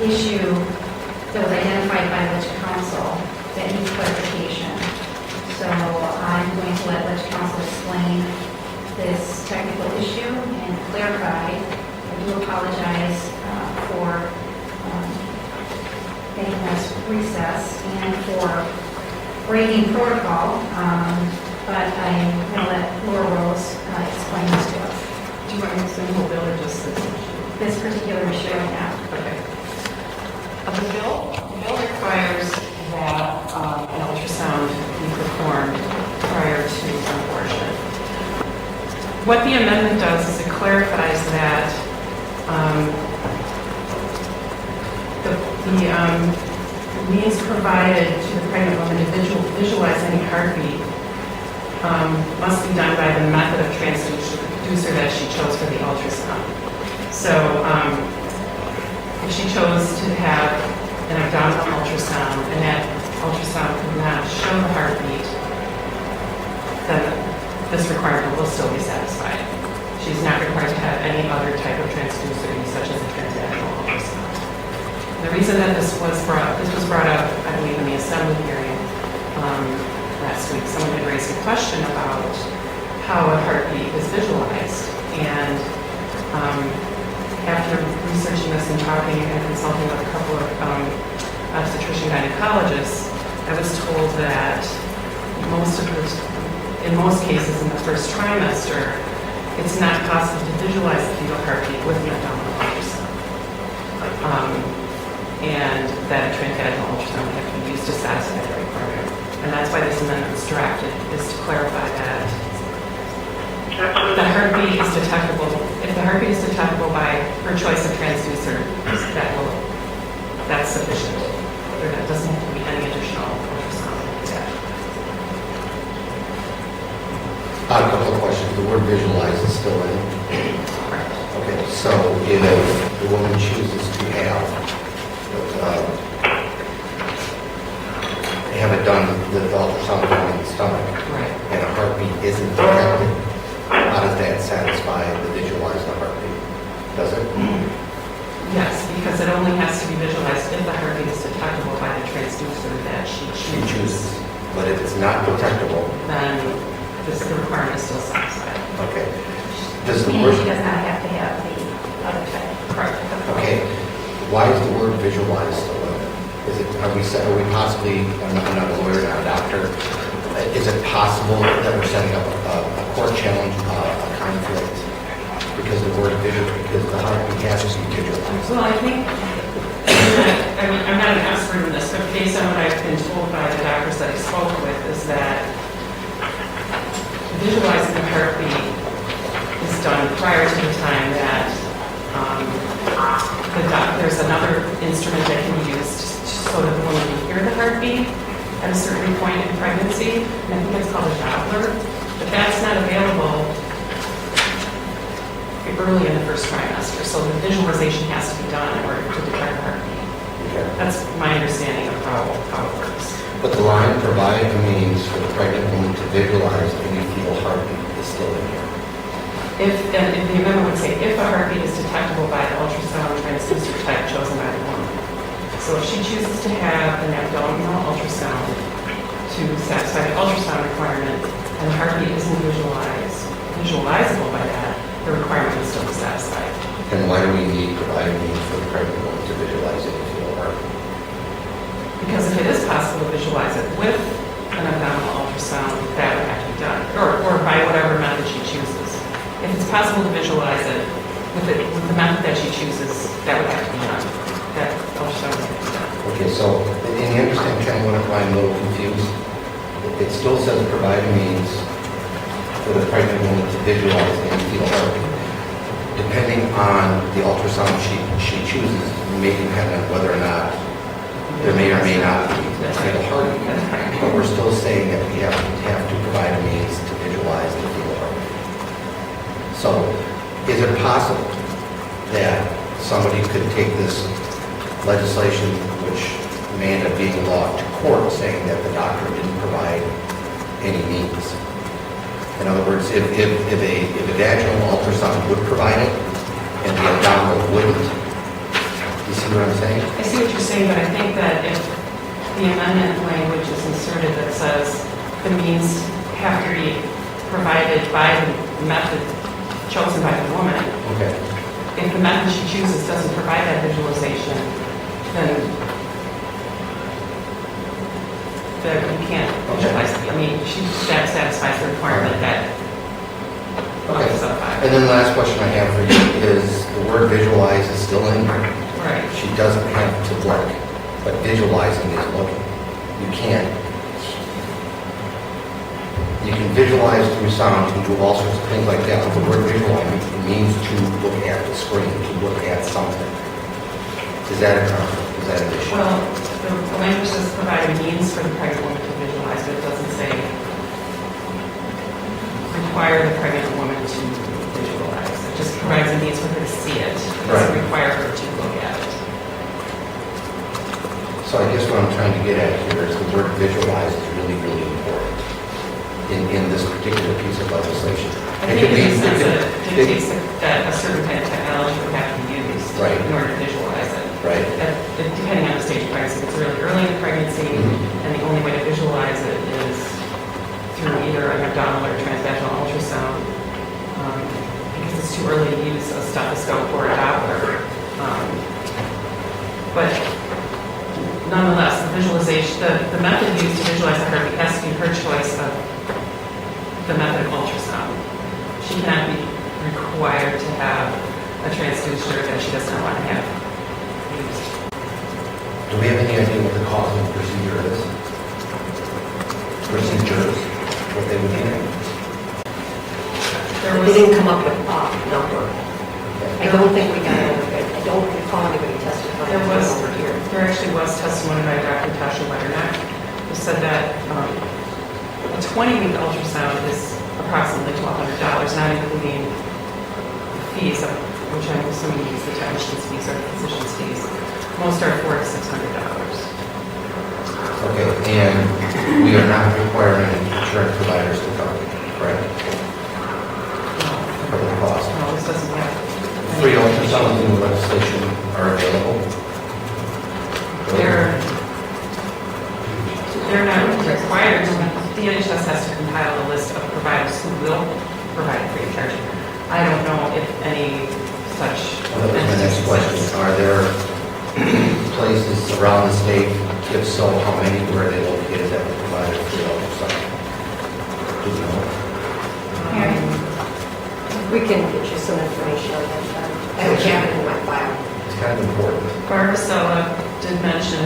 issue that was identified by Ledge Council that needs clarification. So I'm going to let Ledge Council explain this technical issue and clarify. I do apologize for making us recess and for breaking protocol, but I'm going to let Laura Rose explain this to us. Do you want me to explain the whole bill or just this issue? This particular issue right now. Okay. The bill requires that an ultrasound be performed prior to an abortion. What the amendment does is it clarifies that the means provided to the pregnant woman to visualize any heartbeat must be done by the method of transducer that she chose for the ultrasound. So if she chose to have an abdominal ultrasound and that ultrasound could not show the heartbeat, then this requirement will still be satisfied. She's not required to have any other type of transducer, such as a transvaginal ultrasound. The reason that this was brought up, I believe, in the assembly hearing last week. Someone had raised a question about how a heartbeat is visualized, and after researching this and talking and consulting with a couple of obstetrician gynecologists, I was told that in most cases in the first trimester, it's not possible to visualize the fetal heartbeat with an abdominal ultrasound. And that a transvaginal ultrasound would have to be used to satisfy that requirement. And that's why this amendment was drafted, is to clarify that the heartbeat is detectable. If the heartbeat is detectable by her choice of transducer, that's sufficient. There doesn't have to be any additional ultrasound. A couple of questions. The word visualize is still in. Correct. Okay, so if the woman chooses to have it done, the ultrasound done in the stomach, Right. and a heartbeat isn't detected, how does that satisfy the visualize the heartbeat? Does it? Yes, because it only has to be visualized if the heartbeat is detectable by the transducer that she She chooses. chooses. But if it's not detectable, Then the requirement is still satisfied. okay. Does the And word, she does not have to have the other type. Correct. okay, why is the word visualize still in? Is it, are we possibly, I'm not a lawyer, not a doctor, is it possible that we're setting up a court challenge, a conflict, because the word visual, because the heartbeat has to be visualized? Well, I think, I'm not an expert in this, but based on what I've been told by the doctors that I spoke with, is that visualizing the heartbeat is done prior to the time that there's another instrument that can be used so that the woman can hear the heartbeat at a certain point in pregnancy, and I think it's called a Doppler, but that's not available early in the first trimester, so the visualization has to be done in order to detect the heartbeat. Okay. That's my understanding of how it works. But the line provide a means for the pregnant woman to visualize any fetal heartbeat is still in here. If the amendment would say, if a heartbeat is detectable by the ultrasound transducer type chosen by the woman. So if she chooses to have an abdominal ultrasound to satisfy the ultrasound requirement, and the heartbeat isn't visualizable by that, the requirement is still satisfied. And why do we need provide a means for the pregnant woman to visualize any fetal heartbeat? Because if it is possible to visualize it with an abdominal ultrasound, that would have to be done, or by whatever method she chooses. If it's possible to visualize it with the method that she chooses, that would have to be done. That ultrasound would have to be done. Okay, so in the understand kind of why I'm a little confused. It still says provide a means for the pregnant woman to visualize any fetal heartbeat. Depending on the ultrasound she chooses, may depend on whether or not there may or may not be a fetal heartbeat. But we're still saying that we have to provide a means to visualize the fetal heartbeat. So, is it possible that somebody could take this legislation, which may end up being law, to court saying that the doctor didn't provide any means? In other words, if a vaginal ultrasound would provide it and the abdominal wouldn't, you see what I'm saying? I see what you're saying, but I think that if the amendment language is inserted that says the means have to be provided by the method chosen by the woman, Okay. if the method she chooses doesn't provide that visualization, then you can't visualize it. I mean, that satisfies the requirement that Okay. is up by. And then the last question I have for you is, the word visualize is still in here. Right. She doesn't have to look, but visualizing is looking. You can't. You can visualize through sound, you can do all sorts of things like that, but the word visualize means to look at the screen, to look at something. Is that a conflict? Is that an issue? Well, the language says provide a means for the pregnant woman to visualize, but it doesn't say require the pregnant woman to visualize. It just provides a means for her to see it. It doesn't require her to look at it. So I guess what I'm trying to get at here is the word visualize is really, really important in this particular piece of legislation. I think it makes sense that it dictates that a certain kind of technology would have to be used Right. in order to visualize it. Right. That, depending on the stage of pregnancy, if it's really early in the pregnancy, and the only way to visualize it is through either an abdominal or transvaginal ultrasound, because it's too early to use a stethoscope or a Doppler. But nonetheless, the visualization, the method used to visualize the heartbeat has to be her choice of the method of ultrasound. She cannot be required to have a transducer that she does not want to have used. Do we have any idea what the cost of the procedure is? Procedures, what they would need? There They was, didn't come up with a number. I don't think we got over it. I don't recall anybody testifying over here. there actually was testimony by Dr. Tasha Weatherneck, who said that a 20-week ultrasound is approximately $1,200, not including fees, which I'm assuming is the technician's fees or the physician's fees. Most are $400 to $600. Okay, and we are not requiring insurance providers to cover it, correct? Cover the cost. No, this doesn't have. Free ultrasounds in the legislation are available. They're not required. DHS has to compile a list of providers who will provide free of charge. I don't know if any such. Well, that was my next question. Are there places around the state? If so, how many, where are they located that would provide free ultrasound? Do you know? We can get you some information on that. I don't have it in my file. It's kind of important. Barbara did mention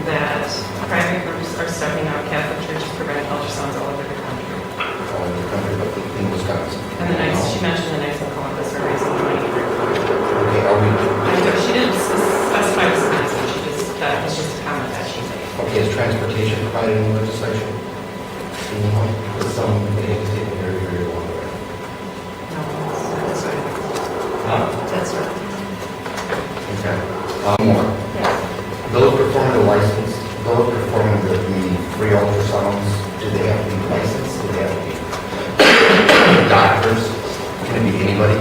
that private groups are stepping up, Catholic churches providing ultrasounds all over the country. All over the country, but in Wisconsin. And the Knights, she mentioned the Knights of Columbus are raising money for it. Okay, are we, She didn't specify Wisconsin, that was just a comment that she made. okay, is transportation provided in the legislation? You know, with some, they have to take a very, very long way. No, that's right. That's right. Okay. More. Yes. Those performing the license, those performing the free ultrasounds, do they have to be licensed? Do they have to be doctors? Can it be anybody?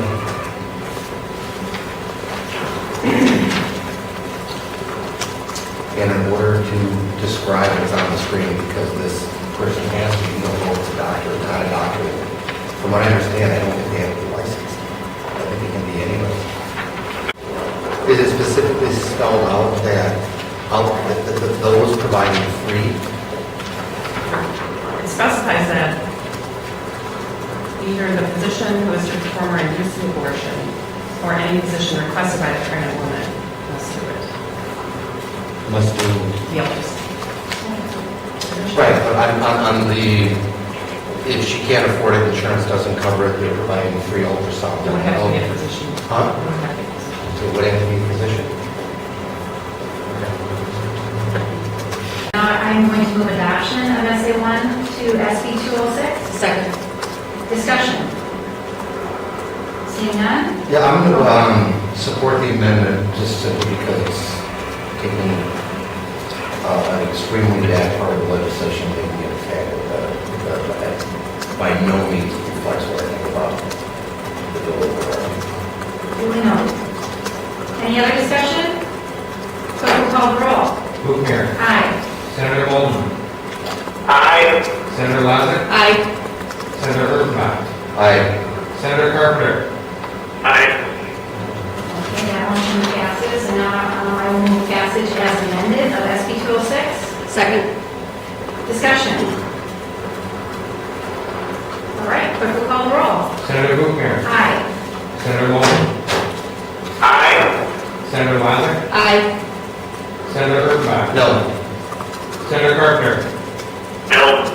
And in order to describe what's on the screen, because this person has to be, you don't know if it's a doctor or not a doctor. From what I understand, I don't think they have to be licensed. I think it can be anybody. Is it specifically spelled out that those providing free? It specifies that either the physician who is to perform or induce the abortion or any physician requested by the pregnant woman must do it. Must do. The ultrasound. Right, but on the, if she can't afford it, insurance doesn't cover it, they're providing free ultrasound. It would have to be a physician. Huh? It would have to be a physician. So it would have to be a physician. Now I'm going to move adoption of SA1 to SB 206. Second. Discussion. Seeing none? Yeah, I'm going to support the amendment just simply because it's taking an extremely bad part of the legislation, making it a fact that by no means reflects what I think about the bill overall. Duly noted. Any other discussion? call the roll. Vukmir. Aye. Senator Bowman. Aye. Senator Lazar. Aye. Senator Erpenbach. Aye. Senator Carpenter. Aye. Okay, that motion passes, and now I will move passage as amended of SB 206. Second. Discussion. All right, clerk will call the roll. Senator Vukmir. Aye. Senator Bowman. Aye. Senator Lazar. Aye. Senator Erpenbach. No. Senator Carpenter. No.